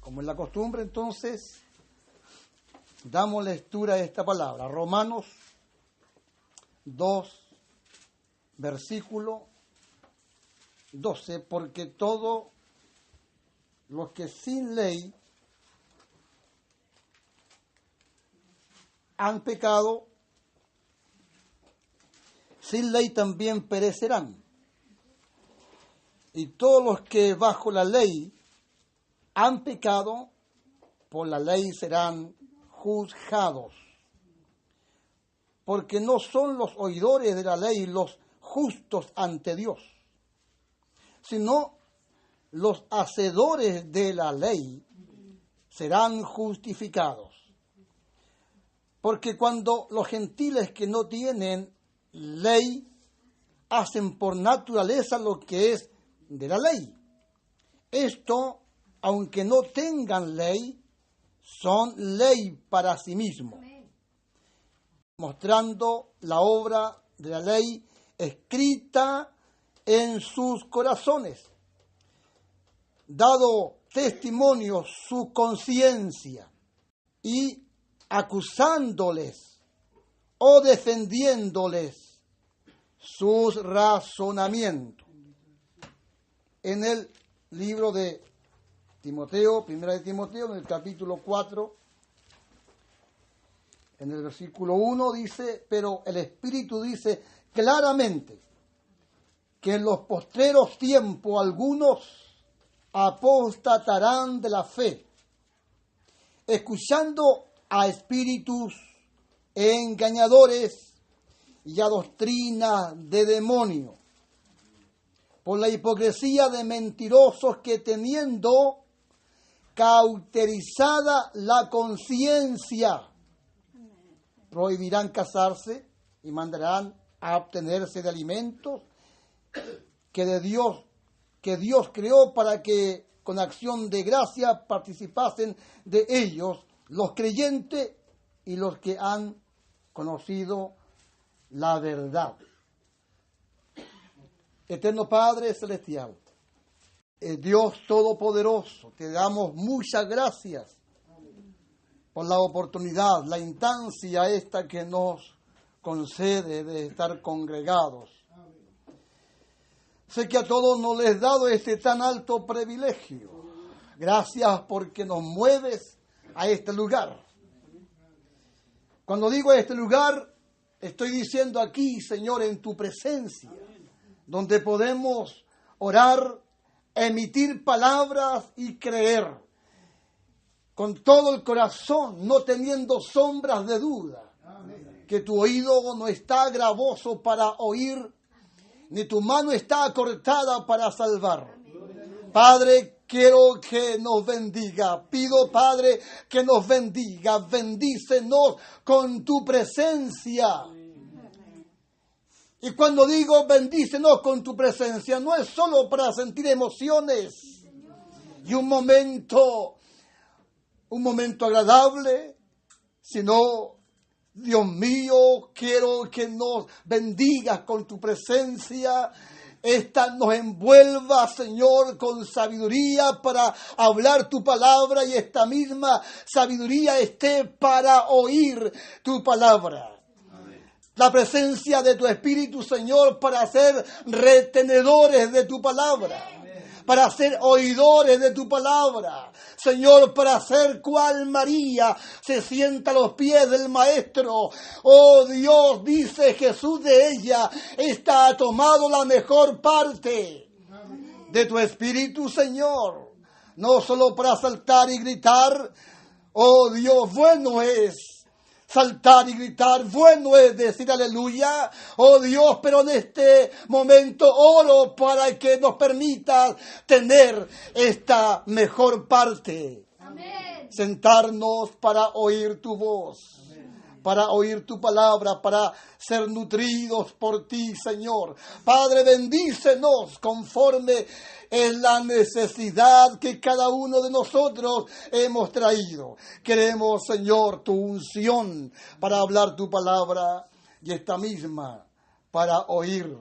Como es la costumbre, entonces, damos lectura a esta palabra. Romanos 2, versículo 12. Porque todos los que sin ley han pecado, sin ley también perecerán. Y todos los que bajo la ley han pecado, por la ley serán juzgados. Porque no son los oidores de la ley los justos ante Dios, sino los hacedores de la ley serán justificados. Porque cuando los gentiles que no tienen ley hacen por naturaleza lo que es de la ley, esto, aunque no tengan ley, son ley para sí mismos, mostrando la obra de la ley escrita en sus corazones, dado testimonio su conciencia y acusándoles o defendiéndoles sus razonamientos. En el libro de Timoteo, primera de Timoteo, en el capítulo 4, en el versículo 1 dice, pero el Espíritu dice claramente que en los postreros tiempos algunos apostatarán de la fe, escuchando a espíritus engañadores y a doctrina de demonios, por la hipocresía de mentirosos que teniendo cauterizada la conciencia, prohibirán casarse y mandarán a abstenerse de alimentos que Dios creó para que con acción de gracia participasen de ellos los creyentes y los que han conocido la verdad. Eterno Padre Celestial, Dios Todopoderoso, te damos muchas gracias por la oportunidad, la instancia esta que nos concede de estar congregados. Sé que a todos nos les he dado este tan alto privilegio. Gracias porque nos mueves a este lugar. Cuando digo este lugar, estoy diciendo aquí, Señor, en tu presencia, donde podemos orar, emitir palabras y creer con todo el corazón, no teniendo sombras de duda, que tu oído no está gravoso para oír, ni tu mano está cortada para salvar. Padre, quiero que nos bendiga. Pido, Padre, que nos bendiga. Bendícenos con tu presencia. Y cuando digo bendícenos con tu presencia, no es solo para sentir emociones y un momento agradable, sino, Dios mío, quiero que nos bendigas con tu presencia. Esta nos envuelva, Señor, con sabiduría para hablar tu palabra y esta misma sabiduría esté para oír tu palabra. La presencia de tu Espíritu, Señor, para ser retenedores de tu palabra, para ser oidores de tu palabra. Señor, para ser cual María se sienta a los pies del Maestro. Oh Dios, dice Jesús de ella, esta ha tomado la mejor parte de tu Espíritu, Señor. No solo para saltar y gritar. Oh Dios, bueno es saltar y gritar, bueno es decir aleluya, oh Dios, pero en este momento oro para que nos permitas tener esta mejor parte. Amén. Sentarnos para oír tu voz. Amén. Para oír tu palabra, para ser nutridos por ti, Señor. Padre, bendícenos conforme es la necesidad que cada uno de nosotros hemos traído. Queremos, Señor, tu unción para hablar tu palabra y esta misma para oír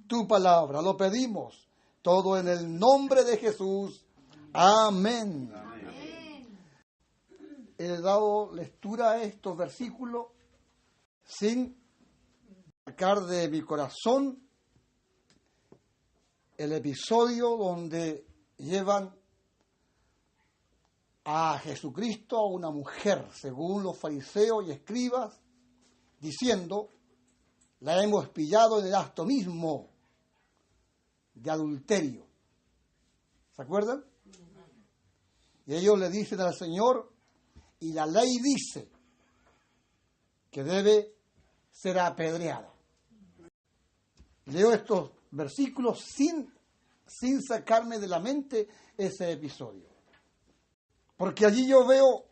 tu palabra. Lo pedimos todo en el nombre de Jesús. Amén. Amén. he dado lectura a estos versículos sin sacar de mi corazón el episodio donde llevan a Jesucristo a una mujer, según los fariseos y escribas, diciendo, la hemos pillado en el acto mismo de adulterio. ¿Se acuerdan? Y ellos le dicen al Señor, y la ley dice que debe ser apedreada. Leo estos versículos sin sacarme de la mente ese episodio. Porque allí yo veo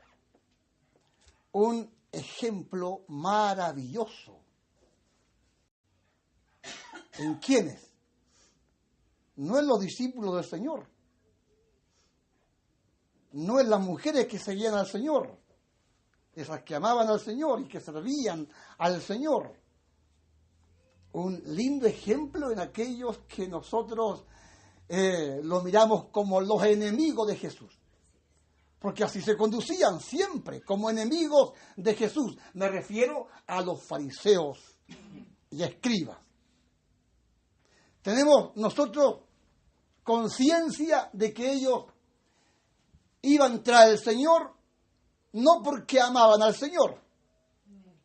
un ejemplo maravilloso. ¿En quiénes? No en los discípulos del Señor. No en las mujeres que seguían al Señor. Esas que amaban al Señor y que servían al Señor. Un lindo ejemplo en aquellos que nosotros lo miramos como los enemigos de Jesús. Porque así se conducían siempre, como enemigos de Jesús. Me refiero a los fariseos y escribas. Tenemos nosotros conciencia de que ellos iban tras el Señor, no porque amaban al Señor.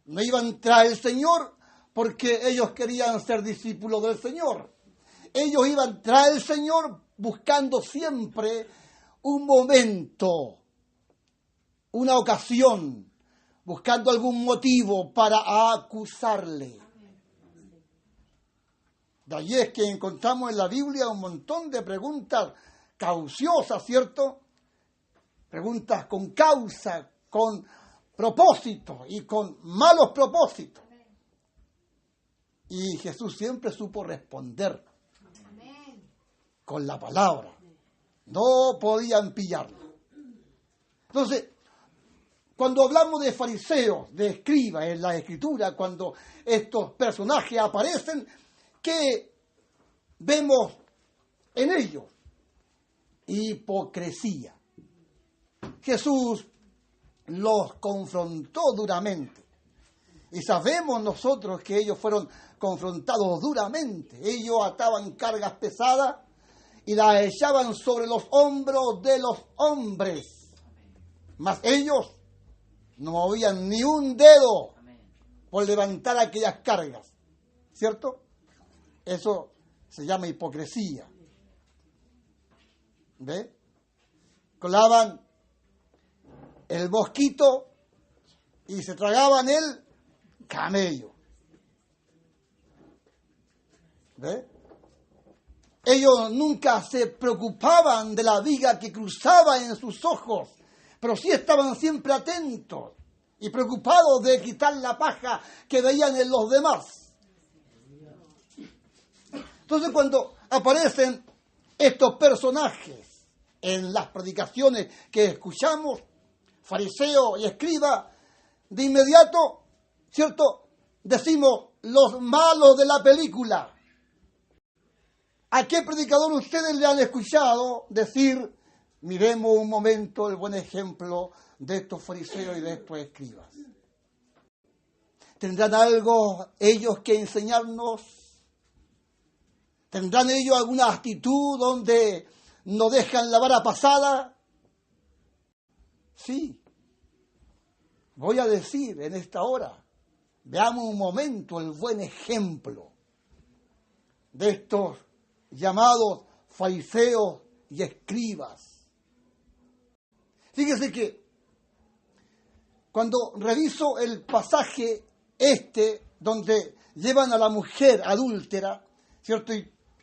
No iban tras el Señor porque ellos querían ser discípulos del Señor. Ellos iban tras el Señor buscando siempre un momento, una ocasión, buscando algún motivo para acusarle. De allí es que encontramos en la Biblia un montón de preguntas cauciosas, ¿cierto? Preguntas con causa, con propósito y con malos propósitos. Y Jesús siempre supo responder con la palabra. No podían pillarlo. Entonces, cuando hablamos de fariseos, de escribas en la Escritura, cuando estos personajes aparecen, ¿qué vemos en ellos? Hipocresía. Jesús los confrontó duramente. Y sabemos nosotros que ellos fueron confrontados duramente. Ellos ataban cargas pesadas y las echaban sobre los hombros de los hombres. Mas ellos no movían ni un dedo por levantar aquellas cargas. ¿Cierto? Eso se llama hipocresía. ¿Ve? Colaban el mosquito y se tragaban el camello. ¿Ve? Ellos nunca se preocupaban de la viga que cruzaba en sus ojos, pero sí estaban siempre atentos y preocupados de quitar la paja que veían en los demás. Entonces, cuando aparecen estos personajes en las predicaciones que escuchamos, fariseo y escriba, de inmediato, ¿cierto?, decimos los malos de la película. ¿A qué predicador ustedes le han escuchado decir, miremos un momento el buen ejemplo de estos fariseos y de estos escribas? ¿Tendrán algo ellos que enseñarnos? ¿Tendrán ellos alguna actitud donde no dejan la vara pasada? Sí. Voy a decir en esta hora, veamos un momento el buen ejemplo de estos llamados fariseos y escribas. Fíjese que cuando reviso el pasaje donde llevan a la mujer adúltera, ¿cierto?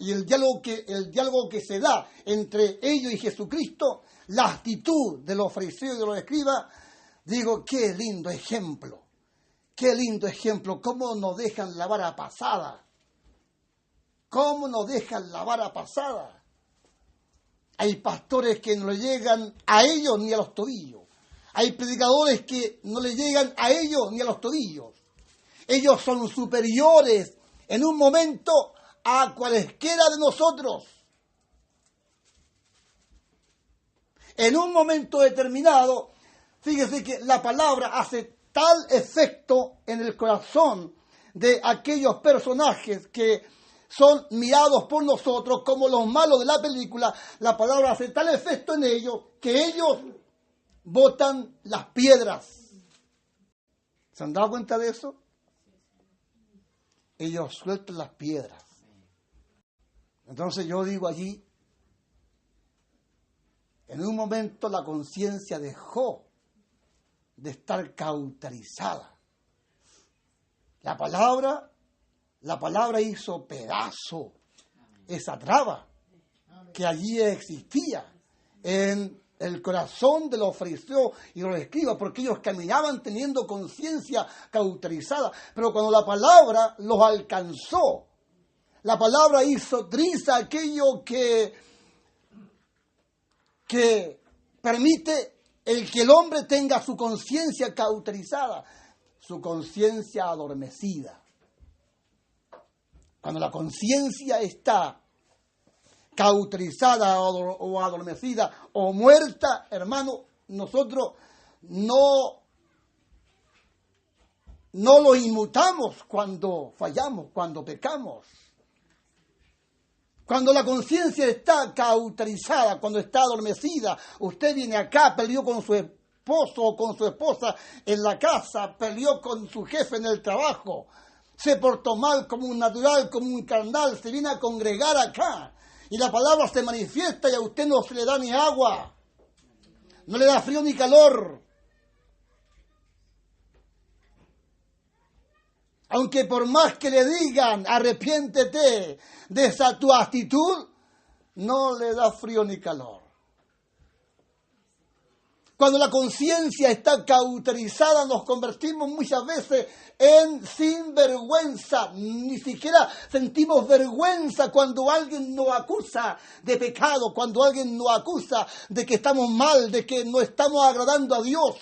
Y el diálogo que se da entre ellos y Jesucristo, la actitud de los fariseos y de los escribas, digo, qué lindo ejemplo, cómo nos dejan la vara pasada. ¿Cómo nos dejan la vara pasada? Hay pastores que no le llegan a ellos ni a los tobillos. Hay predicadores que no le llegan a ellos ni a los tobillos. Ellos son superiores en un momento a cualesquiera de nosotros. En un momento determinado Fíjese que la palabra hace tal efecto en el corazón de aquellos personajes que son mirados por nosotros como los malos de la película. La palabra hace tal efecto en ellos que ellos botan las piedras. ¿Se han dado cuenta de eso? Ellos sueltan las piedras. Entonces yo digo allí, en un momento la conciencia dejó de estar cauterizada. La palabra hizo pedazo esa traba que allí existía en el corazón de los fariseos y los escribas, porque ellos caminaban teniendo conciencia cauterizada. Pero cuando la palabra los alcanzó, la palabra hizo trizza aquello que permite el que el hombre tenga su conciencia cauterizada, su conciencia adormecida. Cuando la conciencia está cauterizada o adormecida o muerta, hermano, nosotros no lo inmutamos cuando fallamos, cuando pecamos. Cuando la conciencia está cauterizada, cuando está adormecida, usted viene acá, peleó con su esposo o con su esposa en la casa, peleó con su jefe en el trabajo, se portó mal como un natural, como un carnal, se viene a congregar acá y la palabra se manifiesta y a usted no se le da ni agua, no le da frío ni calor. Aunque por más que le digan, arrepiéntete de esa tu actitud, no le da frío ni calor. Cuando la conciencia está cauterizada, nos convertimos muchas veces en sinvergüenza. Ni siquiera sentimos vergüenza cuando alguien nos acusa de pecado, cuando alguien nos acusa de que estamos mal, de que no estamos agradando a Dios.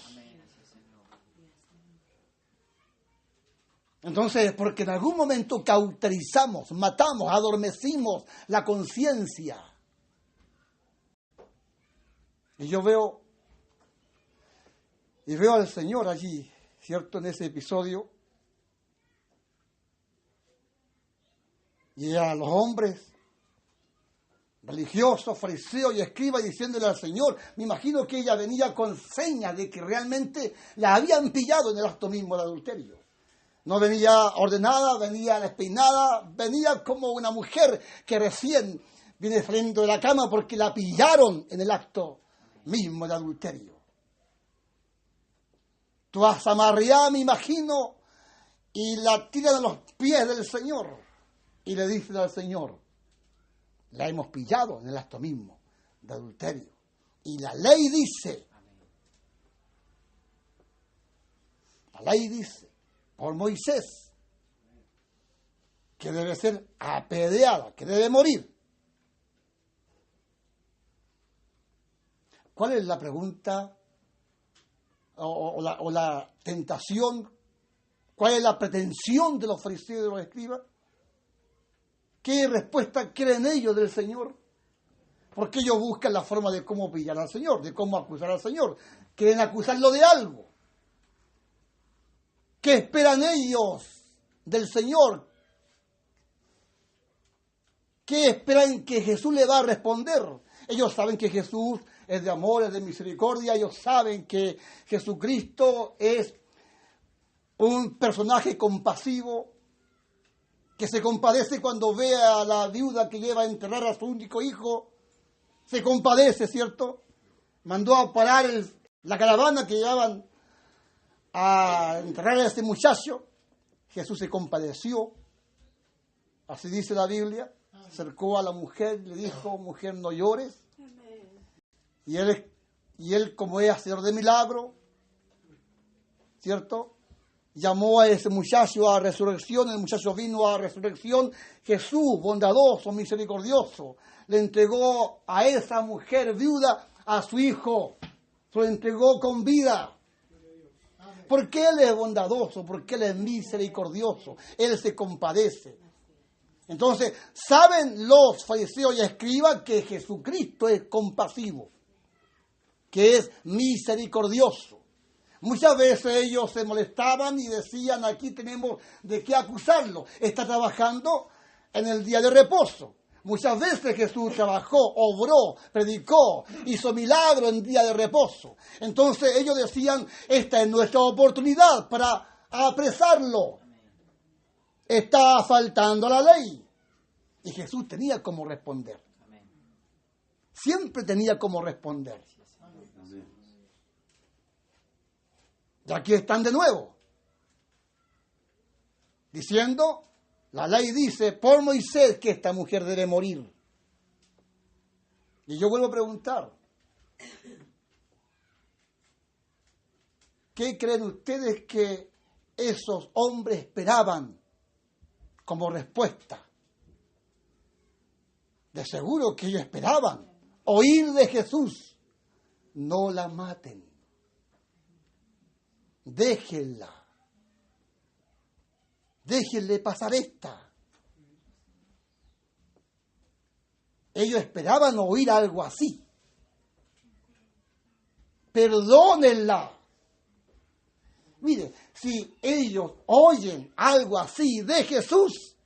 Entonces, porque en algún momento cauterizamos, matamos, adormecimos la conciencia. Y yo veo al Señor allí, ¿cierto? En ese episodio. Y a los hombres religiosos, fariseos y escribas diciéndole al Señor, me imagino que ella venía con señas de que realmente la habían pillado en el acto mismo de adulterio. No venía ordenada, venía despeinada, venía como una mujer que recién viene saliendo de la cama porque la pillaron en el acto mismo de adulterio. Tú vas a María, me imagino, y la tiran a los pies del Señor y le dicen al Señor, la hemos pillado en el acto mismo de adulterio. Y la ley dice, por Moisés, que debe ser apedreada, que debe morir. ¿Cuál es la pregunta o la tentación? ¿Cuál es la pretensión de los fariseos y de los escribas? ¿Qué respuesta creen ellos del Señor? Porque ellos buscan la forma de cómo pillar al Señor, de cómo acusar al Señor. Quieren acusarlo de algo. ¿Qué esperan ellos del Señor? ¿Qué esperan que Jesús le va a responder? Ellos saben que Jesús es de amor, es de misericordia. Ellos saben que Jesucristo es un personaje compasivo, que se compadece cuando ve a la viuda que lleva a enterrar a su único hijo. Se compadece, ¿cierto? Mandó a parar la caravana que llevaban a enterrar a este muchacho. Jesús se compadeció, así dice la Biblia, se acercó a la mujer y le dijo, mujer, no llores. Y él, como es hacedor de milagro, ¿cierto?, llamó a ese muchacho a resurrección, el muchacho vino a resurrección. Jesús, bondadoso, misericordioso, le entregó a esa mujer viuda a su hijo, se lo entregó con vida. Porque Él es bondadoso, porque Él es misericordioso, Él se compadece. Entonces, saben los fariseos y escribas que Jesucristo es compasivo, que es misericordioso. Muchas veces ellos se molestaban y decían, aquí tenemos de qué acusarlo. Está trabajando en el día de reposo. Muchas veces Jesús trabajó, obró, predicó, hizo milagros en día de reposo. Entonces ellos decían, esta es nuestra oportunidad para apresarlo. Está faltando la ley. Y Jesús tenía cómo responder. Siempre tenía cómo responder. Y aquí están de nuevo, diciendo, la ley dice por Moisés que esta mujer debe morir. Y yo vuelvo a preguntar, ¿qué creen ustedes que esos hombres esperaban como respuesta? De seguro que ellos esperaban oír de Jesús, no la maten. Déjenla. Déjenle pasar esta. Ellos esperaban oír algo así. Perdónenla. Mire, si ellos oyen algo así de Jesús,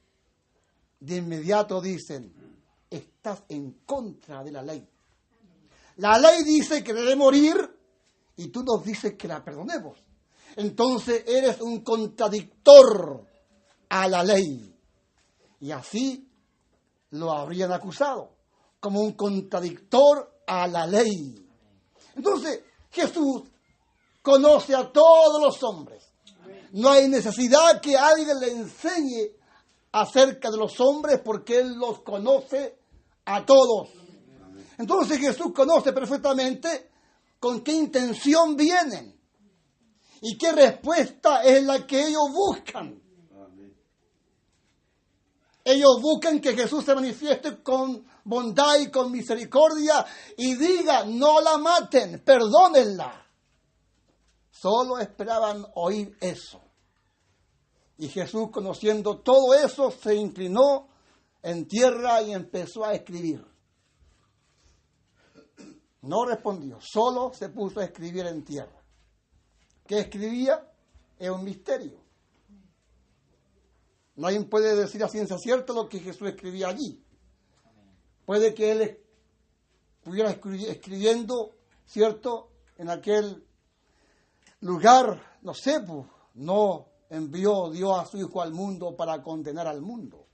de inmediato dicen, estás en contra de la ley. La ley dice que debe morir y tú nos dices que la perdonemos. Entonces eres un contradictor a la ley. Y así lo habrían acusado, como un contradictor a la ley. Entonces Jesús conoce a todos los hombres. No hay necesidad que alguien le enseñe acerca de los hombres porque Él los conoce a todos. Entonces Jesús conoce perfectamente con qué intención vienen. ¿Y qué respuesta es la que ellos buscan? Ellos buscan que Jesús se manifieste con bondad y con misericordia y diga, no la maten, perdónenla. Solo esperaban oír eso. Y Jesús, conociendo todo eso, se inclinó en tierra y empezó a escribir. No respondió, solo se puso a escribir en tierra. ¿Qué escribía? Es un misterio. Nadie puede decir a ciencia cierta lo que Jesús escribía allí. Puede que Él estuviera escribiendo, ¿cierto?, en aquel lugar, no sé, pues, no envió Dios a su Hijo al mundo para condenar al mundo,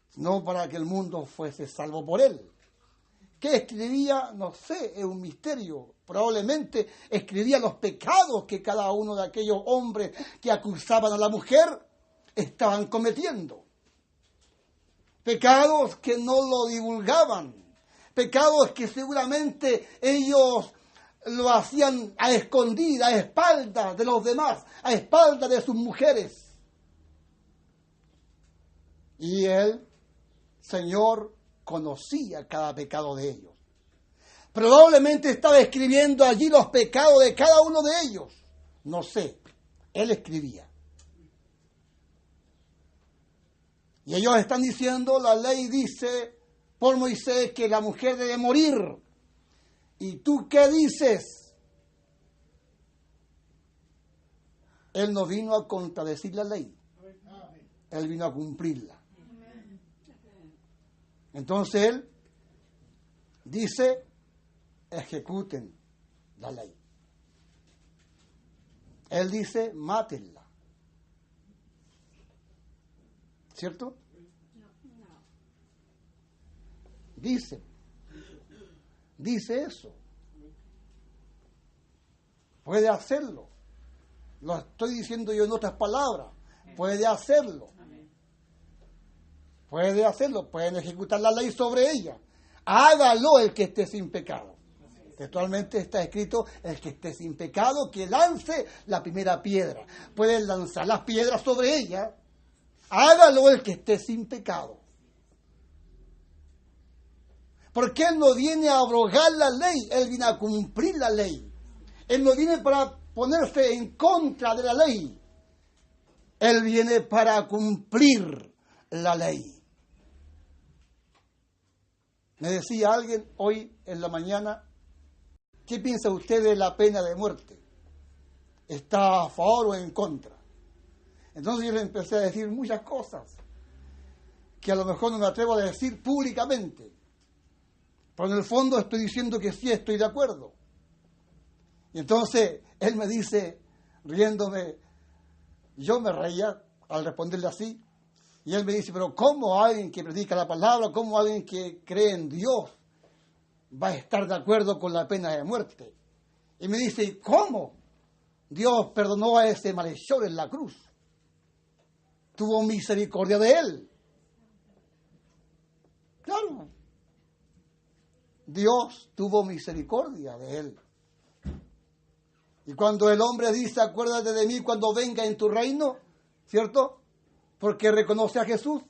sino para que el mundo fuese salvo por Él. ¿Qué escribía? No sé, es un misterio. Probablemente escribía los pecados que cada uno de aquellos hombres que acusaban a la mujer estaban cometiendo. Pecados que no lo divulgaban. Pecados que seguramente ellos lo hacían a escondidas, a espaldas de los demás, a espaldas de sus mujeres. Y el Señor conocía cada pecado de ellos. Probablemente estaba escribiendo allí los pecados de cada uno de ellos. No sé, Él escribía. Y ellos están diciendo, la ley dice por Moisés que la mujer debe morir. ¿Y tú qué dices? Él no vino a contradecir la ley. Él vino a cumplirla. Entonces Él dice, ejecuten la ley. Él dice, mátenla. ¿Cierto? Dice eso. Puede hacerlo. Lo estoy diciendo yo en otras palabras. Puede hacerlo. Puede hacerlo. Pueden ejecutar la ley sobre ella. Hágalo el que esté sin pecado. Textualmente está escrito, el que esté sin pecado, que lance la primera piedra. Pueden lanzar las piedras sobre ella. Hágalo el que esté sin pecado. Porque Él no viene a abrogar la ley, Él viene a cumplir la ley. Él no viene para ponerse en contra de la ley. Él viene para cumplir la ley. Me decía alguien hoy en la mañana, ¿Qué piensa usted de la pena de muerte? ¿Está a favor o en contra? Entonces yo le empecé a decir muchas cosas que a lo mejor no me atrevo a decir públicamente, pero en el fondo estoy diciendo que sí estoy de acuerdo. Y entonces él me dice, riéndome, yo me reía al responderle así, y él me dice, pero ¿cómo alguien que predica la palabra, cómo alguien que cree en Dios va a estar de acuerdo con la pena de muerte? Y me dice, ¿y cómo? Dios perdonó a ese malhechor en la cruz. Tuvo misericordia de él. Claro. Dios tuvo misericordia de él. Y cuando el hombre dice, acuérdate de mí cuando venga en tu reino, ¿cierto? Porque reconoce a Jesús.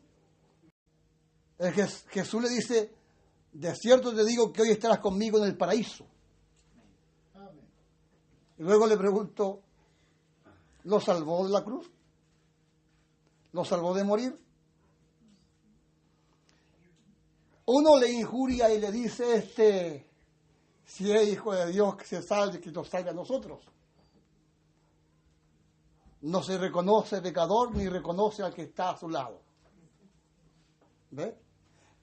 Jesús le dice, de cierto te digo que hoy estarás conmigo en el paraíso. Amén. Y luego le pregunto, ¿lo salvó de la cruz? ¿Lo salvó de morir? Uno le injuria y le dice, si es hijo de Dios, que se salve, que nos salve a nosotros. No se reconoce pecador ni reconoce al que está a su lado. ¿Ve?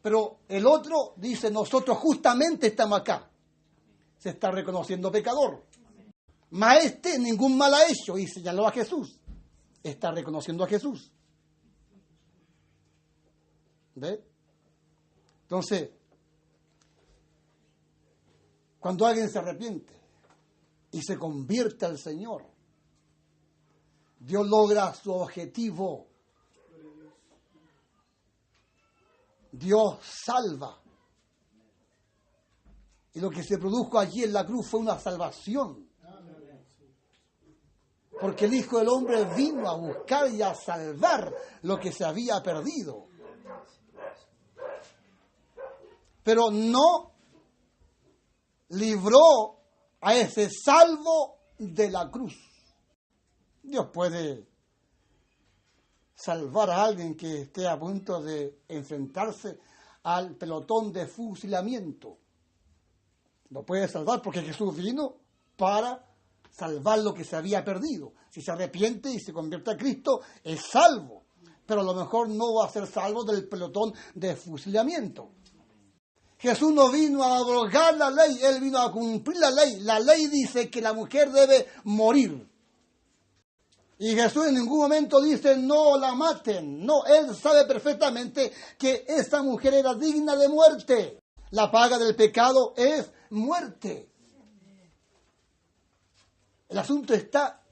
Pero el otro dice, nosotros justamente estamos acá. Se está reconociendo pecador. Mas este ningún mal ha hecho y señaló a Jesús. Está reconociendo a Jesús. ¿Ve? Entonces, cuando alguien se arrepiente y se convierte al Señor, Dios logra su objetivo. Dios salva. Y lo que se produjo allí en la cruz fue una salvación. Porque el Hijo del Hombre vino a buscar y a salvar lo que se había perdido. Pero no libró a ese salvo de la cruz. Dios puede salvar a alguien que esté a punto de enfrentarse al pelotón de fusilamiento. Lo puede salvar porque Jesús vino para salvar lo que se había perdido. Si se arrepiente y se convierte a Cristo, es salvo. Pero a lo mejor no va a ser salvo del pelotón de fusilamiento. Jesús no vino a abrogar la ley, Él vino a cumplir la ley. La ley dice que la mujer debe morir. Y Jesús en ningún momento dice, no la maten. No, Él sabe perfectamente que esa mujer era digna de muerte. La paga del pecado es muerte. El asunto está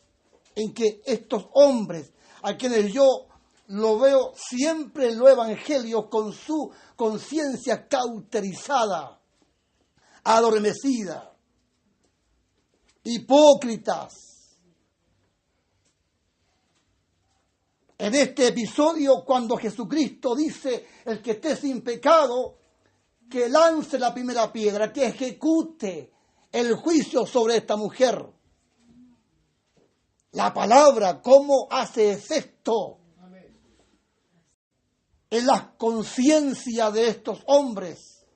en que estos hombres, a quienes yo lo veo siempre en los evangelios con su conciencia cauterizada, adormecida, hipócritas. En este episodio, cuando Jesucristo dice, el que esté sin pecado, que lance la primera piedra, que ejecute el juicio sobre esta mujer. La palabra, cómo hace efecto en la conciencia de estos hombres.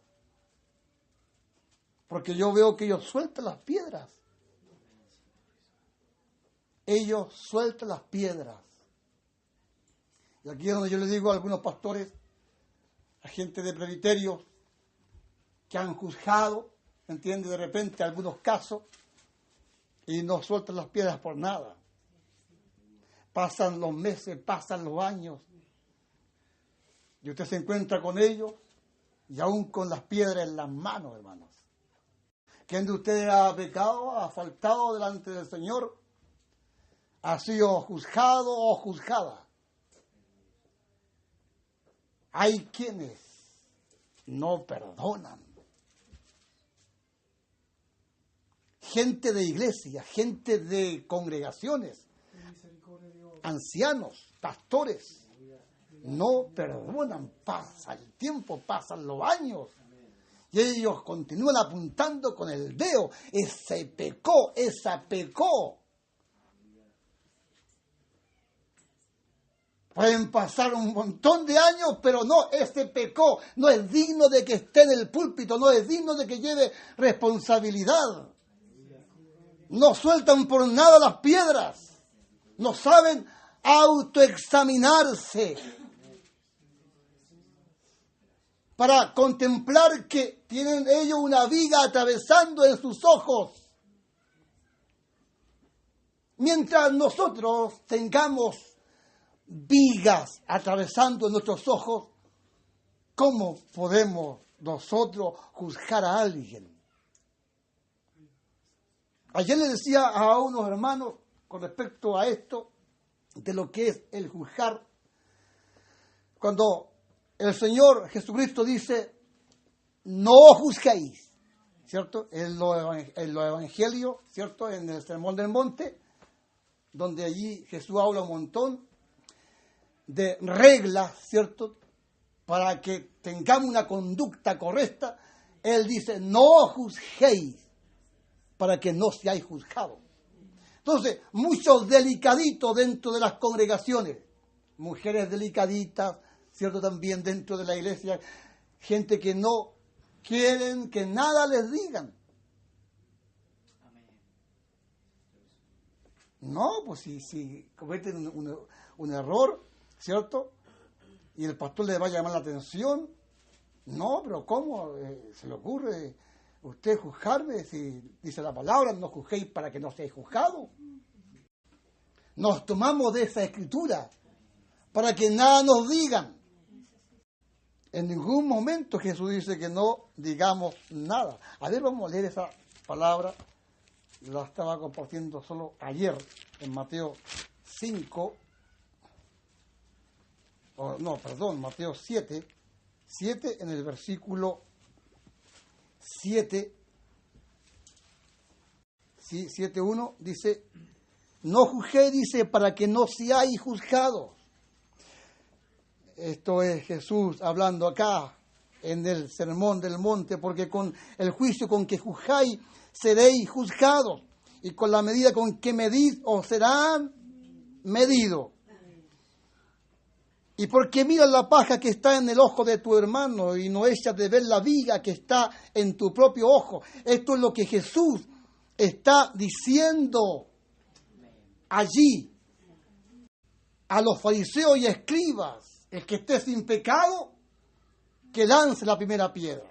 Porque yo veo que ellos sueltan las piedras. Ellos sueltan las piedras. Y aquí es donde yo le digo a algunos pastores, a gente de presbiterios, que han juzgado, ¿entiende? De repente algunos casos, y no sueltan las piedras por nada. Pasan los meses, pasan los años, y usted se encuentra con ellos, y aún con las piedras en las manos, hermanos. ¿Quién de ustedes ha pecado, ha faltado delante del Señor? ¿Ha sido juzgado o juzgada? Hay quienes no perdonan. Gente de iglesia, gente de congregaciones, ancianos, pastores, no perdonan. Pasa el tiempo, pasan los años, y ellos continúan apuntando con el dedo. Ese pecó, esa pecó. Pueden pasar un montón de años, pero no, ese pecó. No es digno de que esté en el púlpito, no es digno de que lleve responsabilidad. no sueltan por nada las piedras, no saben autoexaminarse para contemplar que tienen ellos una viga atravesando en sus ojos. Mientras nosotros tengamos vigas atravesando nuestros ojos, ¿cómo podemos nosotros juzgar a alguien? Ayer le decía a unos hermanos con respecto a esto, de lo que es el juzgar, cuando el Señor Jesucristo dice, no juzguéis, ¿cierto? En los evangelios, ¿cierto? En el Sermón del Monte, donde allí Jesús habla un montón de reglas, ¿cierto? Para que tengamos una conducta correcta, Él dice, no juzguéis, para que no seáis juzgados. Entonces, muchos delicaditos dentro de las congregaciones, mujeres delicaditas, ¿cierto? También dentro de la iglesia, gente que no quieren que nada les digan. No, pues si cometen un error, ¿cierto? Y el pastor le va a llamar la atención. No, pero ¿cómo se le ocurre usted juzgarme? Si dice la palabra, no juzguéis para que no seáis juzgados. Nos tomamos de esa escritura para que nada nos digan. En ningún momento Jesús dice que no digamos nada. A ver, vamos a leer esa palabra. La estaba compartiendo solo ayer en Mateo 5. Mateo 7. 7 en el versículo 7. Sí, 7:1 dice, no juzguéis, dice, para que no seáis juzgados. Esto es Jesús hablando acá en el Sermón del Monte, porque con el juicio con que juzgáis seréis juzgados, y con la medida con que medís os serán medidos. Y porque miras la paja que está en el ojo de tu hermano y no echas de ver la viga que está en tu propio ojo. Esto es lo que Jesús está diciendo allí a los fariseos y escribas. El que esté sin pecado, que lance la primera piedra.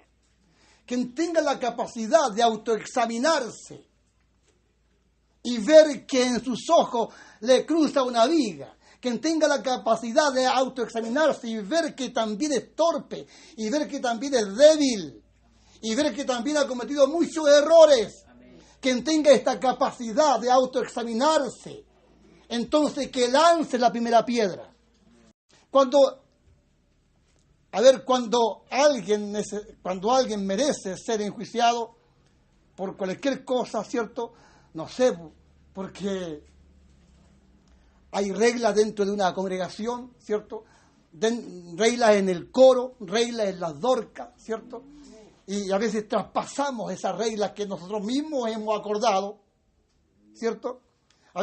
Quien tenga la capacidad de autoexaminarse y ver que en sus ojos le cruza una viga, quien tenga la capacidad de autoexaminarse y ver que también es torpe, y ver que también es débil, y ver que también ha cometido muchos errores, quien tenga esta capacidad de autoexaminarse, entonces que lance la primera piedra. Cuando alguien merece ser enjuiciado por cualquier cosa, ¿cierto? No sé, porque hay reglas dentro de una congregación, ¿cierto? Reglas en el coro, reglas en las dorcas, ¿cierto? Y a veces traspasamos esas reglas que nosotros mismos hemos acordado, ¿cierto? A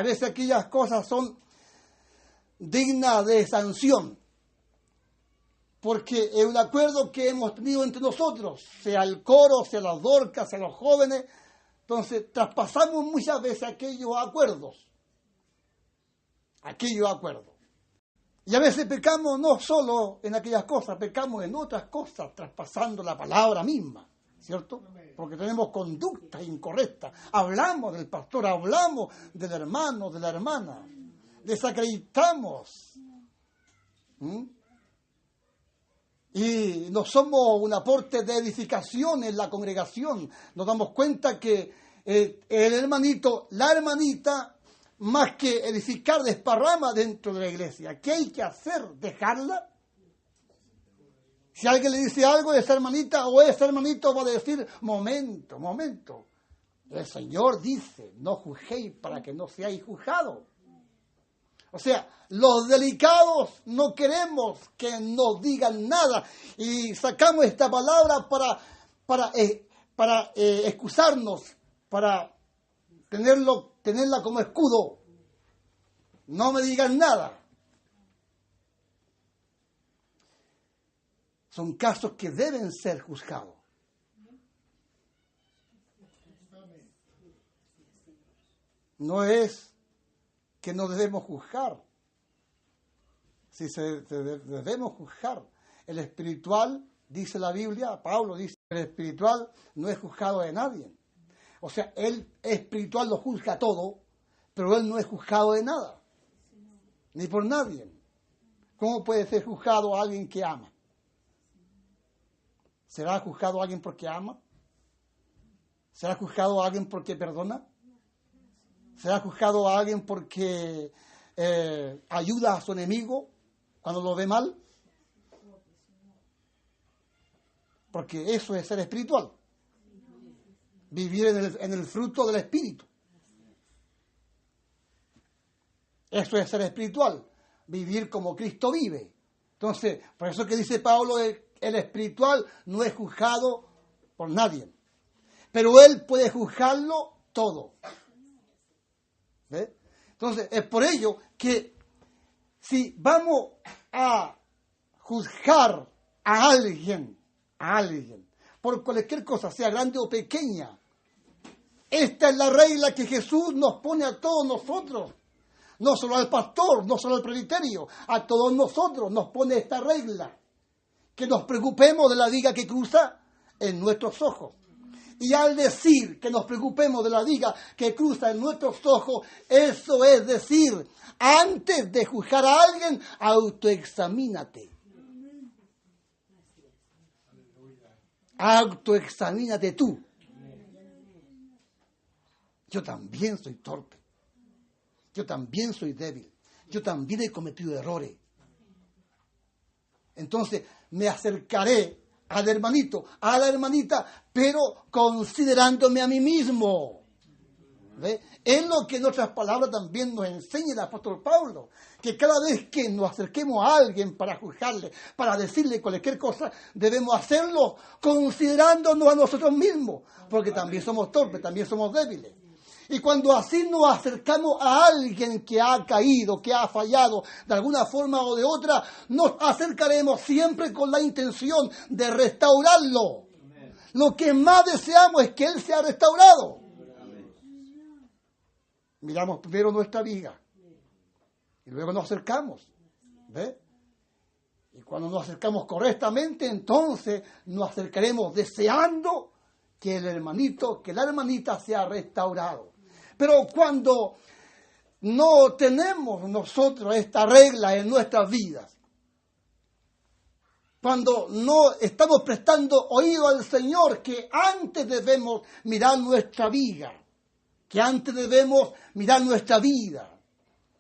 veces aquellas cosas son dignas de sanción, porque es un acuerdo que hemos tenido entre nosotros, sea el coro, sea las dorcas, sea los jóvenes. Entonces traspasamos muchas veces aquellos acuerdos. Y a veces pecamos no solo en aquellas cosas, pecamos en otras cosas, traspasando la palabra misma, ¿cierto? Porque tenemos conductas incorrectas. Hablamos del pastor, hablamos del hermano, de la hermana, desacreditamos. Y no somos un aporte de edificación en la congregación. Nos damos cuenta que el hermanito, la hermanita, más que edificar, desparrama dentro de la iglesia. ¿Qué hay que hacer? ¿Dejarla? Si alguien le dice algo a esa hermanita o ese hermanito va a decir, momento. El Señor dice, no juzguéis para que no seáis juzgados. O sea, los delicados no queremos que nos digan nada y sacamos esta palabra para excusarnos, para tenerla como escudo. No me digan nada. Son casos que deben ser juzgados. no es que no debemos juzgar. Si debemos juzgar. El espiritual, dice la Biblia, Pablo dice, el espiritual no es juzgado de nadie. O sea, el espiritual lo juzga todo, pero él no es juzgado de nada, ni por nadie. ¿Cómo puede ser juzgado a alguien que ama? ¿Será juzgado a alguien porque ama? ¿Será juzgado a alguien porque perdona? ¿Será juzgado a alguien porque ayuda a su enemigo cuando lo ve mal? Porque eso es ser espiritual. Vivir en el fruto del Espíritu. Eso es ser espiritual. Vivir como Cristo vive. Entonces, por eso que dice Pablo, el espiritual no es juzgado por nadie. Pero él puede juzgarlo todo. ¿Ve? Entonces, es por ello que si vamos a juzgar a alguien, por cualquier cosa, sea grande o pequeña, esta es la regla que Jesús nos pone a todos nosotros. No solo al pastor, no solo al presbiterio, a todos nosotros nos pone esta regla. Que nos preocupemos de la viga que cruza en nuestros ojos. Y al decir que nos preocupemos de la viga que cruza en nuestros ojos, eso es decir, antes de juzgar a alguien, autoexamínate. Autoexamínate tú. Yo también soy torpe. Yo también soy débil. Yo también he cometido errores. Entonces me acercaré al hermanito, a la hermanita, pero considerándome a mí mismo. ¿Ve? Es lo que en otras palabras también nos enseña el apóstol Pablo, que cada vez que nos acerquemos a alguien para juzgarle, para decirle cualquier cosa, debemos hacerlo considerándonos a nosotros mismos, porque también somos torpes, también somos débiles. Y cuando así nos acercamos a alguien que ha caído, que ha fallado de alguna forma o de otra, nos acercaremos siempre con la intención de restaurarlo. Amén. Lo que más deseamos es que él sea restaurado. Amén. Miramos primero nuestra viga y luego nos acercamos. ¿Ve? Y cuando nos acercamos correctamente, entonces nos acercaremos deseando que el hermanito, que la hermanita sea restaurado. Pero cuando no tenemos nosotros esta regla en nuestras vidas, cuando no estamos prestando oído al Señor, que antes debemos mirar nuestra viga, que antes debemos mirar nuestra vida,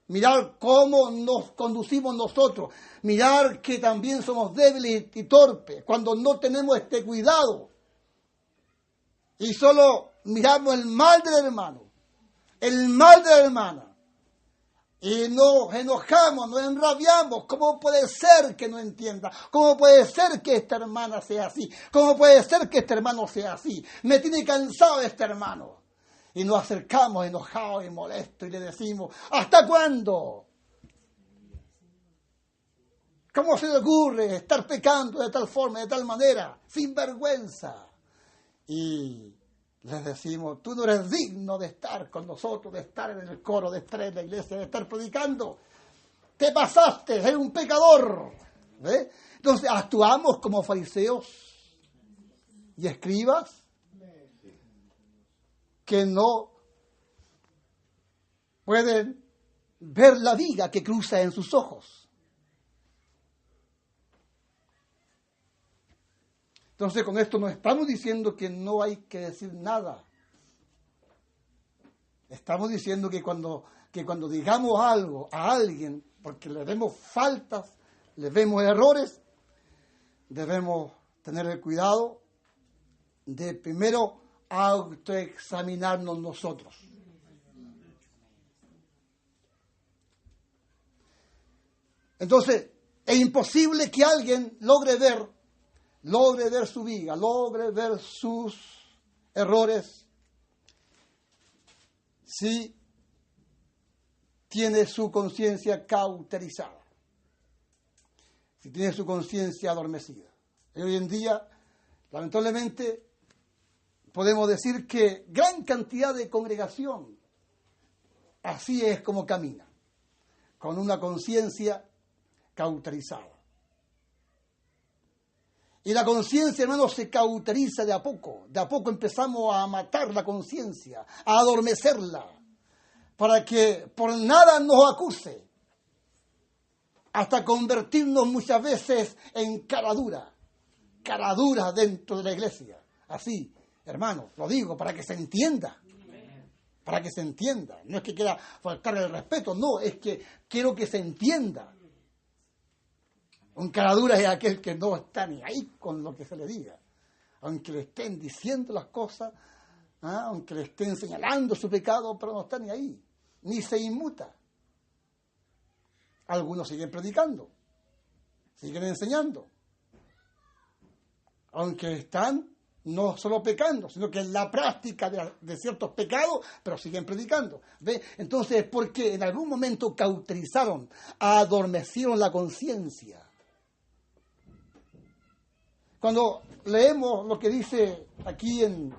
mirar cómo nos conducimos nosotros, mirar que también somos débiles y torpes, cuando no tenemos este cuidado y solo miramos el mal del hermano, el mal de la hermana, y nos enojamos, nos enrabiamos. ¿Cómo puede ser que no entienda? ¿Cómo puede ser que esta hermana sea así? ¿Cómo puede ser que este hermano sea así? Me tiene cansado este hermano. Y nos acercamos enojados y molestos y le decimos, ¿hasta cuándo? ¿Cómo se le ocurre estar pecando de tal forma, de tal manera, sin vergüenza? Y les decimos, tú no eres digno de estar con nosotros, de estar en el coro, de estar en la iglesia, de estar predicando. Te pasaste, eres un pecador. ¿Ve? Entonces actuamos como fariseos y escribas que no pueden ver la viga que cruza en sus ojos. Entonces, con esto no estamos diciendo que no hay que decir nada. Estamos diciendo que cuando digamos algo a alguien, porque le vemos faltas, le vemos errores, debemos tener el cuidado de primero autoexaminarnos nosotros. Entonces, es imposible que alguien logre ver su viga, logre ver sus errores, si tiene su conciencia cauterizada, si tiene su conciencia adormecida. Y hoy en día, lamentablemente, podemos decir que gran cantidad de congregación así es como camina, con una conciencia cauterizada. Y la conciencia, hermano, se cauteriza de a poco. De a poco empezamos a matar la conciencia, a adormecerla, para que por nada nos acuse, hasta convertirnos muchas veces en cara dura dentro de la iglesia. Así, hermano, lo digo para que se entienda. Para que se entienda. No es que quiera faltarle el respeto, no, es que quiero que se entienda. Un cara dura es aquel que no está ni ahí con lo que se le diga. Aunque le estén diciendo las cosas, aunque le estén señalando su pecado, pero no está ni ahí. Ni se inmuta. Algunos siguen predicando, siguen enseñando. Aunque están no solo pecando, sino que en la práctica de ciertos pecados, pero siguen predicando. ¿Ve? Entonces, porque en algún momento cauterizaron, adormecieron la conciencia. Cuando leemos lo que dice aquí en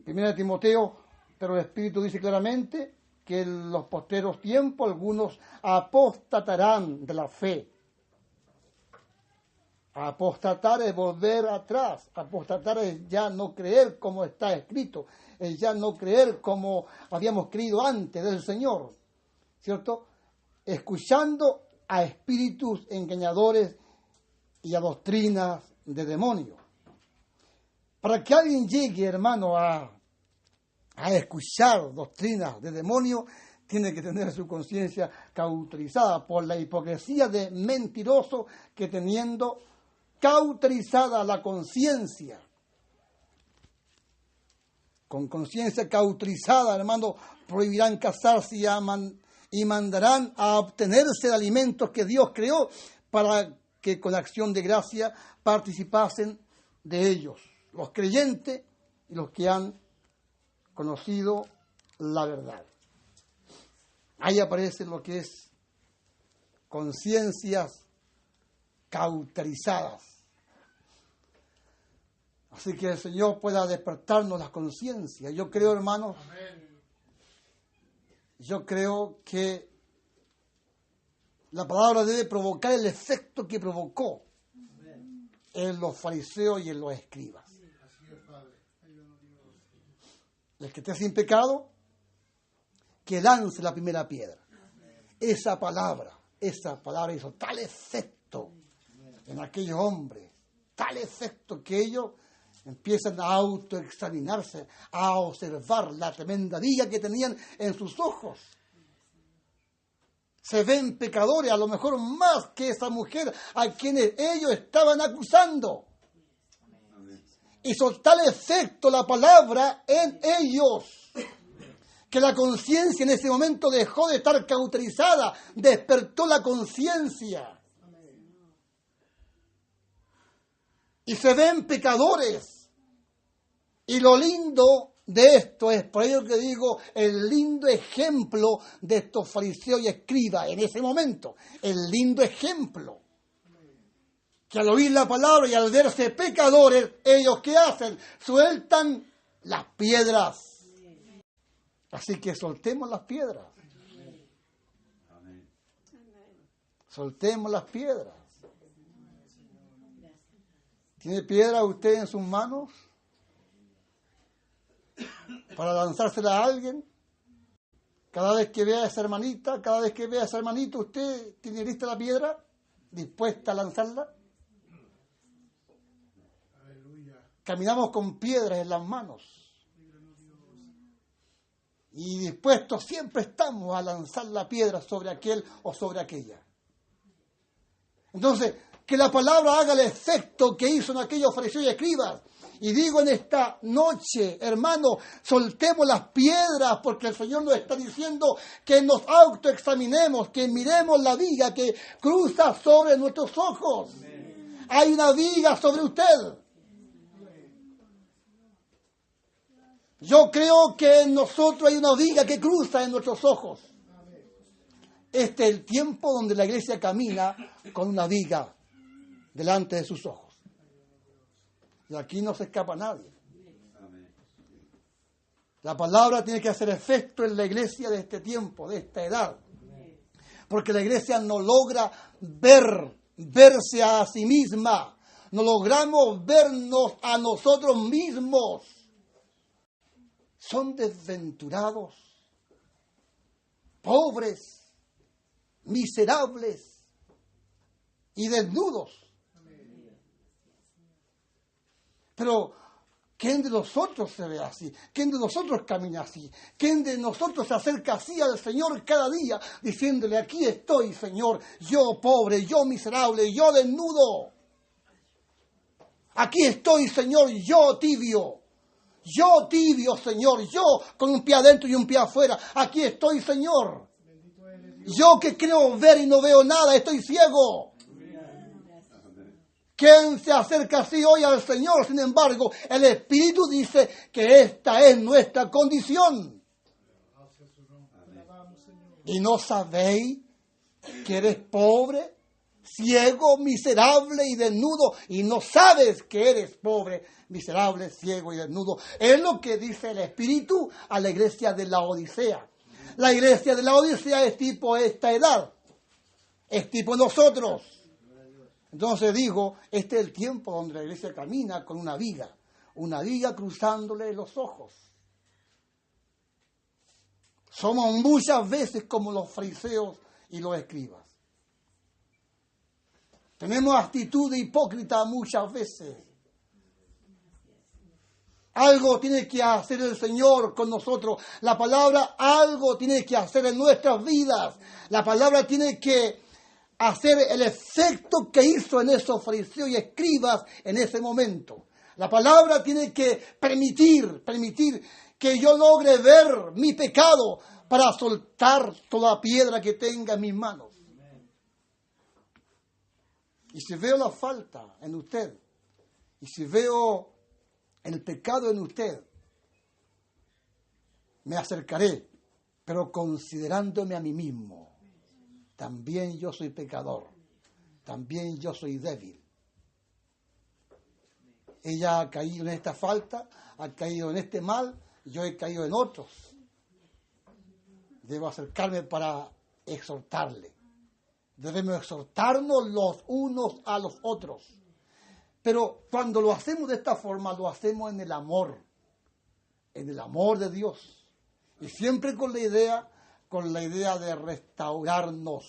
1 Timoteo, pero el Espíritu dice claramente que en los posteros tiempos algunos apostatarán de la fe. Apostatar es volver atrás. Apostatar es ya no creer como está escrito. Es ya no creer como habíamos creído antes del Señor. ¿Cierto? Escuchando a espíritus engañadores y a doctrinas de demonios. Para que alguien llegue, hermano, a escuchar doctrinas de demonios, tiene que tener su conciencia cauterizada por la hipocresía de mentiroso que teniendo cauterizada la conciencia. Con conciencia cauterizada, hermano, prohibirán casarse y mandarán a obtenerse de alimentos que Dios creó para que con acción de gracia participasen de ellos, los creyentes y los que han conocido la verdad. Ahí aparece lo que es conciencias cauterizadas. Así que el Señor pueda despertarnos las conciencias. Yo creo, hermanos, yo creo que la palabra debe provocar el efecto que provocó en los fariseos y en los escribas. El que esté sin pecado, que lance la primera piedra. Esa palabra hizo tal efecto en aquellos hombres, tal efecto que ellos empiezan a autoexaminarse, a observar la tremenda viga que tenían en sus ojos. Se ven pecadores, a lo mejor más que esa mujer a quienes ellos estaban acusando. Hizo tal efecto la palabra en ellos, que la conciencia en ese momento dejó de estar cauterizada, despertó la conciencia. Y se ven pecadores. Y lo lindo de esto es, por ello que digo, el lindo ejemplo de estos fariseos y escribas en ese momento. El lindo ejemplo. Que al oír la palabra y al verse pecadores, ellos ¿qué hacen? Sueltan las piedras. Así que soltemos las piedras. Soltemos las piedras. ¿Tiene piedra usted en sus manos para lanzársela a alguien? Cada vez que vea a esa hermanita, cada vez que vea a ese hermanito, ¿usted tiene lista la piedra? ¿Dispuesta a lanzarla? Caminamos con piedras en las manos. Y dispuestos siempre estamos a lanzar la piedra sobre aquel o sobre aquella. Entonces, que la palabra haga el efecto que hizo en aquellos fariseos y escribas. Y digo en esta noche, hermano, soltemos las piedras porque el Señor nos está diciendo que nos autoexaminemos, que miremos la viga que cruza sobre nuestros ojos. Amén. Hay una viga sobre usted. Yo creo que en nosotros hay una viga que cruza en nuestros ojos. Este es el tiempo donde la iglesia camina con una viga delante de sus ojos. Y aquí no se escapa nadie. La palabra tiene que hacer efecto en la iglesia de este tiempo, de esta edad. Porque la iglesia no logra verse a sí misma. No logramos vernos a nosotros mismos. Son desventurados, pobres, miserables y desnudos. Pero ¿quién de nosotros se ve así? ¿Quién de nosotros camina así? ¿Quién de nosotros se acerca así al Señor cada día diciéndole, aquí estoy, Señor, yo pobre, yo miserable, yo desnudo? Aquí estoy, Señor, yo tibio, Señor, yo con un pie adentro y un pie afuera. Aquí estoy, Señor. Yo que creo ver y no veo nada, estoy ciego. ¿Quién se acerca así hoy al Señor? Sin embargo, el Espíritu dice que esta es nuestra condición. ¿Y no sabéis que eres pobre, ciego, miserable y desnudo? Y no sabes que eres pobre, miserable, ciego y desnudo. Es lo que dice el Espíritu a la iglesia de la Odisea. La iglesia de la Odisea es tipo esta edad. Es tipo nosotros. Entonces digo, este es el tiempo donde la iglesia camina con una viga cruzándole los ojos. Somos muchas veces como los fariseos y los escribas. Tenemos actitud de hipócrita muchas veces. Algo tiene que hacer el Señor con nosotros. La palabra algo tiene que hacer en nuestras vidas. La palabra tiene que hacer el efecto que hizo en esos fariseos y escribas en ese momento. La palabra tiene que permitir que yo logre ver mi pecado para soltar toda piedra que tenga en mis manos. Y si veo la falta en usted, y si veo el pecado en usted, me acercaré, pero considerándome a mí mismo. También yo soy pecador, también yo soy débil. Ella ha caído en esta falta, ha caído en este mal, yo he caído en otros. Debo acercarme para exhortarle. Debemos exhortarnos los unos a los otros. Pero cuando lo hacemos de esta forma, lo hacemos en el amor de Dios. Y siempre con la idea de restaurarnos,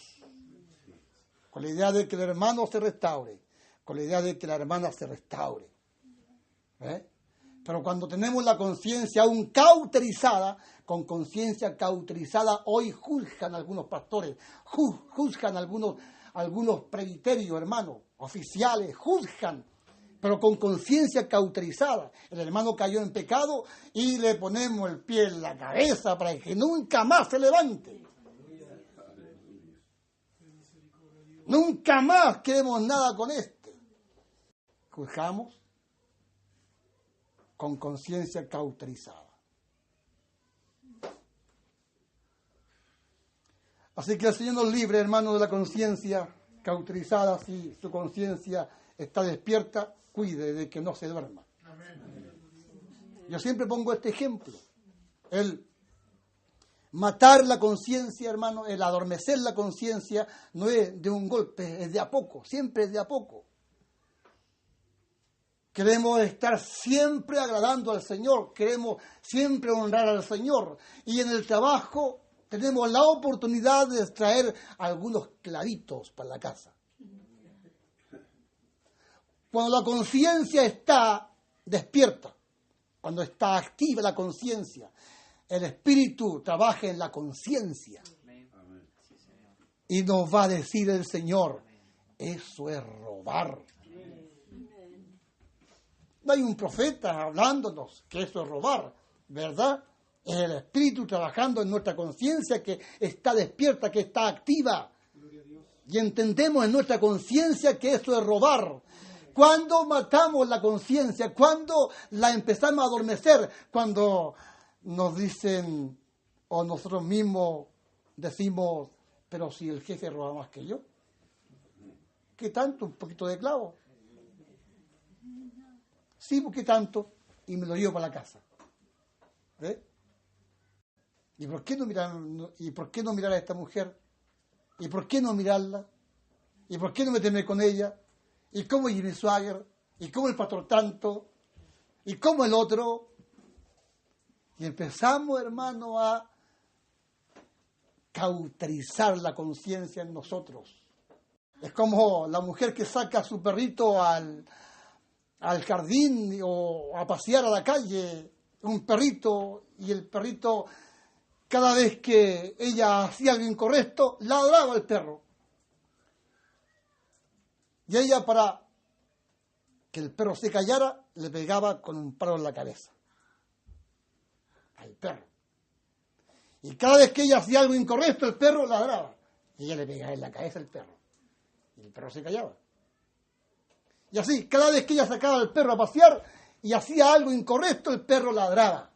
con la idea de que el hermano se restaure, con la idea de que la hermana se restaure. Pero cuando tenemos la conciencia aún cauterizada, con conciencia cauterizada, hoy juzgan algunos pastores, juzgan algunos presbiterios, hermanos, oficiales, juzgan, pero con conciencia cauterizada. El hermano cayó en pecado y le ponemos el pie en la cabeza para que nunca más se levante. Nunca más queremos nada con este. Juzgamos con conciencia cauterizada. Así que el Señor nos libre, hermano, de la conciencia cauterizada. Si su conciencia está despierta, cuide de que no se duerma. Yo siempre pongo este ejemplo. El matar la conciencia, hermano, el adormecer la conciencia, no es de un golpe, es de a poco, siempre es de a poco. Queremos estar siempre agradando al Señor, queremos siempre honrar al Señor. Y en el trabajo tenemos la oportunidad de traer algunos clavitos para la casa. Cuando la conciencia está despierta, cuando está activa la conciencia, el Espíritu trabaja en la conciencia. Y nos va a decir el Señor, eso es robar. No hay un profeta hablándonos que eso es robar, ¿verdad? Es el Espíritu trabajando en nuestra conciencia que está despierta, que está activa. Y entendemos en nuestra conciencia que eso es robar. Cuando matamos la conciencia, cuando la empezamos a adormecer, cuando nos dicen o nosotros mismos decimos, pero si el jefe roba más que yo, ¿qué tanto? Un poquito de clavo. Sí, ¿por qué tanto? Y me lo llevo para la casa. ¿Ve? ¿Y por qué no mirar a esta mujer? ¿Y por qué no mirarla? ¿Y por qué no meterme con ella? ¿Y cómo Jimmy Swagger? ¿Y cómo el pastor tanto? ¿Y cómo el otro? Y empezamos, hermano, a cauterizar la conciencia en nosotros. Es como la mujer que saca a su perrito al jardín o a pasear a la calle, un perrito, y el perrito, cada vez que ella hacía algo incorrecto, ladraba al perro. Y ella, para que el perro se callara, le pegaba con un palo en la cabeza al perro. Y cada vez que ella hacía algo incorrecto, el perro ladraba. Y ella le pegaba en la cabeza al perro. Y el perro se callaba. Y así, cada vez que ella sacaba al perro a pasear y hacía algo incorrecto, el perro ladraba.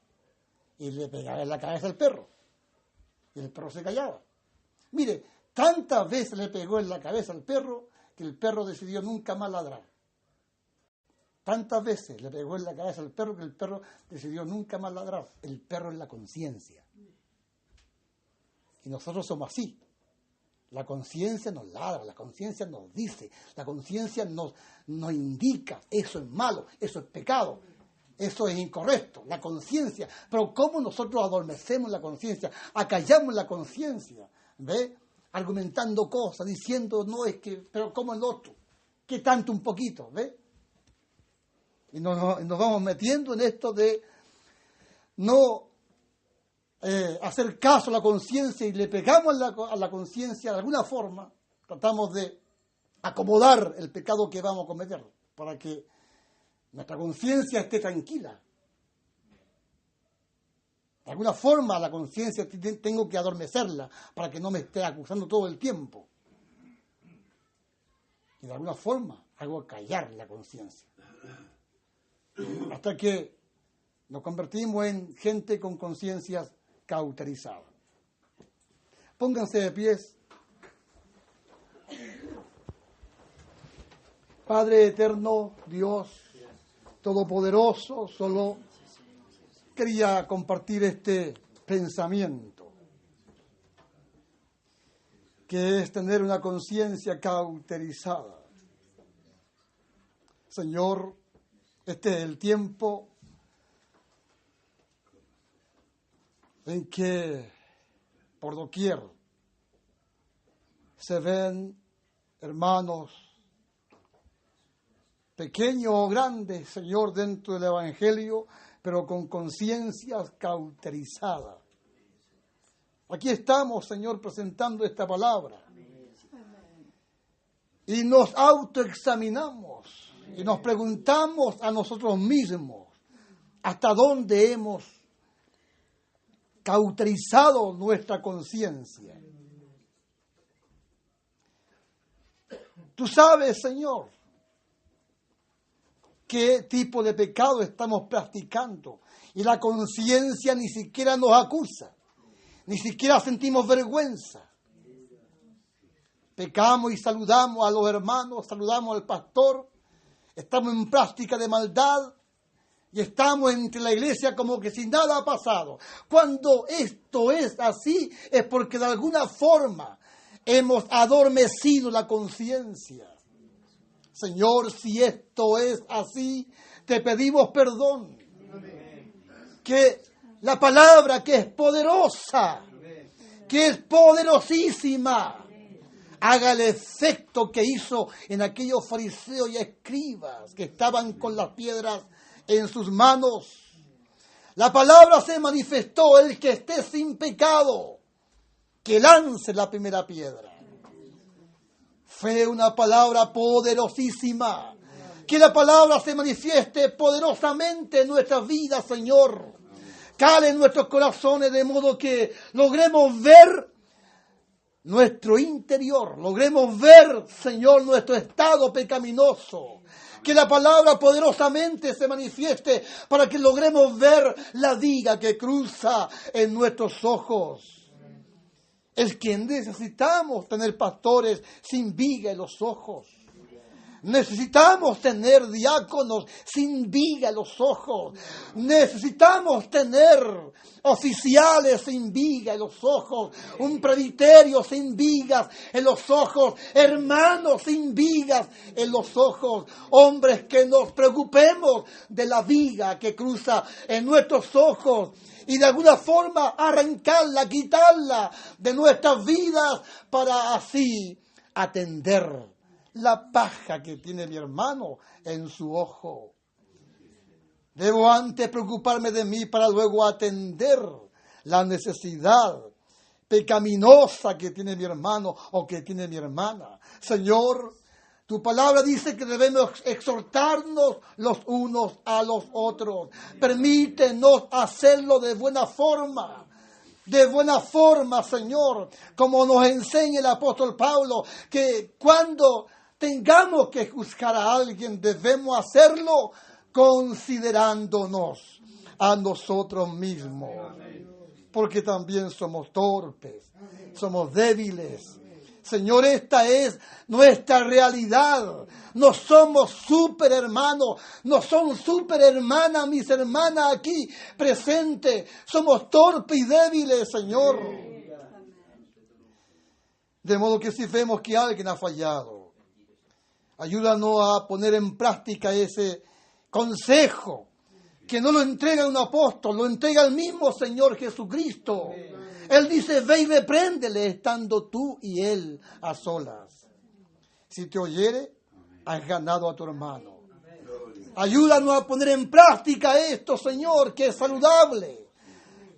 Y le pegaba en la cabeza al perro. Y el perro se callaba. Mire, tantas veces le pegó en la cabeza al perro que el perro decidió nunca más ladrar. Tantas veces le pegó en la cabeza al perro que el perro decidió nunca más ladrar. El perro es la conciencia. Y nosotros somos así. La conciencia nos ladra, la conciencia nos dice, la conciencia nos indica, eso es malo, eso es pecado, eso es incorrecto, la conciencia. Pero ¿cómo nosotros adormecemos la conciencia, acallamos la conciencia? ¿Ve? Argumentando cosas, diciendo, no es que, pero ¿cómo el otro? ¿Qué tanto un poquito? ¿Ve? Y nos vamos metiendo en esto de no hacer caso a la conciencia y le pegamos a la conciencia de alguna forma, tratamos de acomodar el pecado que vamos a cometer para que nuestra conciencia esté tranquila. De alguna forma la conciencia tengo que adormecerla para que no me esté acusando todo el tiempo. Y de alguna forma hago callar la conciencia. Hasta que nos convertimos en gente con conciencias cauterizadas. Pónganse de pies. Padre eterno, Dios todopoderoso, solo quería compartir este pensamiento, que es tener una conciencia cauterizada. Señor, este es el tiempo en que por doquier se ven hermanos pequeños o grandes, Señor, dentro del Evangelio, pero con conciencias cauterizadas. Aquí estamos, Señor, presentando esta palabra. Y nos autoexaminamos y nos preguntamos a nosotros mismos hasta dónde hemos cauterizado nuestra conciencia. Tú sabes, Señor, qué tipo de pecado estamos practicando. Y la conciencia ni siquiera nos acusa, ni siquiera sentimos vergüenza. Pecamos y saludamos a los hermanos, saludamos al pastor, estamos en práctica de maldad y estamos entre la iglesia como que si nada ha pasado. Cuando esto es así, es porque de alguna forma hemos adormecido la conciencia. Señor, si esto es así, te pedimos perdón. Que la palabra que es poderosa, que es poderosísima, haga el efecto que hizo en aquellos fariseos y escribas que estaban con las piedras en sus manos. La palabra se manifestó, el que esté sin pecado, que lance la primera piedra. Fue una palabra poderosísima. Que la palabra se manifieste poderosamente en nuestras vidas, Señor. Cale en nuestros corazones de modo que logremos ver nuestro interior. Logremos ver, Señor, nuestro estado pecaminoso. Que la palabra poderosamente se manifieste para que logremos ver la viga que cruza en nuestros ojos. Es que necesitamos tener pastores sin viga en los ojos. Necesitamos tener diáconos sin viga en los ojos. Necesitamos tener oficiales sin viga en los ojos. Un presbiterio sin vigas en los ojos. Hermanos sin vigas en los ojos. Hombres que nos preocupemos de la viga que cruza en nuestros ojos. Y de alguna forma arrancarla, quitarla de nuestras vidas para así atender la paja que tiene mi hermano en su ojo. Debo antes preocuparme de mí para luego atender la necesidad pecaminosa que tiene mi hermano o que tiene mi hermana. Señor, tu palabra dice que debemos exhortarnos los unos a los otros. Permítenos hacerlo de buena forma. De buena forma, Señor, como nos enseña el apóstol Pablo, que cuando tengamos que juzgar a alguien, debemos hacerlo considerándonos a nosotros mismos. Porque también somos torpes, somos débiles. Señor, esta es nuestra realidad. No somos super hermanos, no son super hermanas mis hermanas aquí presentes. Somos torpes y débiles, Señor. De modo que si vemos que alguien ha fallado, ayúdanos a poner en práctica ese consejo, que no lo entrega un apóstol, lo entrega el mismo Señor Jesucristo. Él dice, ve y repréndele estando tú y él a solas. Si te oyere, has ganado a tu hermano. Ayúdanos a poner en práctica esto, Señor, que es saludable.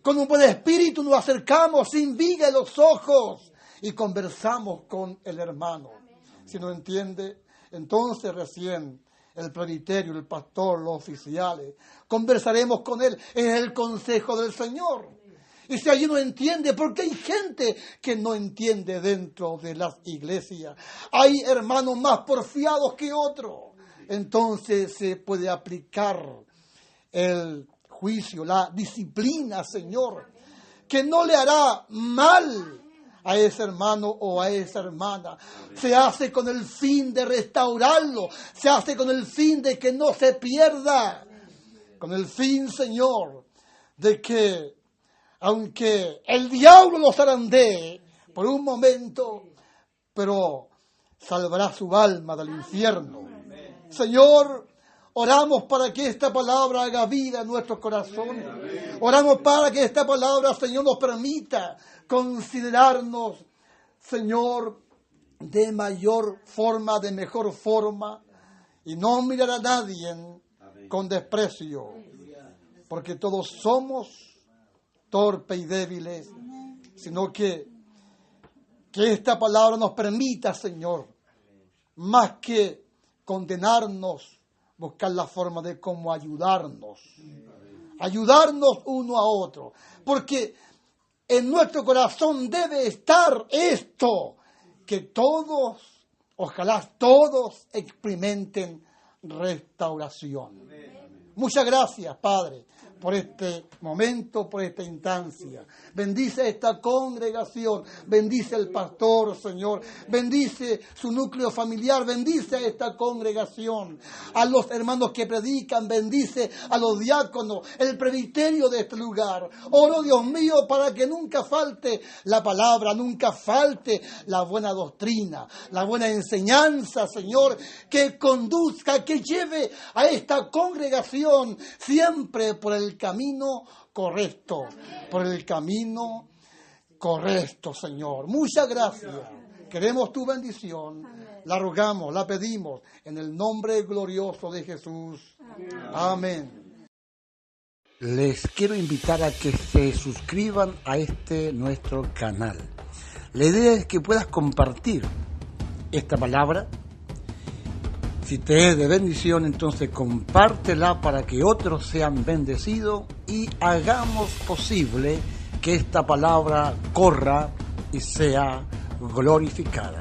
Con un buen espíritu nos acercamos sin viga en los ojos y conversamos con el hermano. Si no entiende, entonces recién el presbiterio, el pastor, los oficiales, conversaremos con él. Es el consejo del Señor. Y si allí no entiende, porque hay gente que no entiende dentro de las iglesias. Hay hermanos más porfiados que otros. Entonces se puede aplicar el juicio, la disciplina, Señor, que no le hará mal a ese hermano o a esa hermana. Se hace con el fin de restaurarlo. Se hace con el fin de que no se pierda. Con el fin, Señor, de que aunque el diablo los zarandee por un momento, pero salvará su alma del infierno. Señor, oramos para que esta palabra haga vida en nuestros corazones. Oramos para que esta palabra, Señor, nos permita considerarnos, Señor, de mayor forma, de mejor forma, y no mirar a nadie con desprecio, porque todos somos torpes y débiles, sino que esta palabra nos permita, Señor, más que condenarnos, buscar la forma de cómo ayudarnos uno a otro, porque en nuestro corazón debe estar esto, que todos, ojalá todos experimenten restauración. Muchas gracias, Padre, por este momento, por esta instancia. Bendice esta congregación, bendice al pastor, Señor, bendice su núcleo familiar, bendice a esta congregación, a los hermanos que predican, bendice a los diáconos, el presbiterio de este lugar. Oro, Dios mío, para que nunca falte la palabra, nunca falte la buena doctrina, la buena enseñanza, Señor, que conduzca, que lleve a esta congregación siempre por el camino correcto, por el camino correcto, Señor. Muchas gracias. Queremos tu bendición. La rogamos, la pedimos en el nombre glorioso de Jesús. Amén. Les quiero invitar a que se suscriban a este nuestro canal. La idea es que puedas compartir esta palabra. Si te es de bendición, entonces compártela para que otros sean bendecidos y hagamos posible que esta palabra corra y sea glorificada.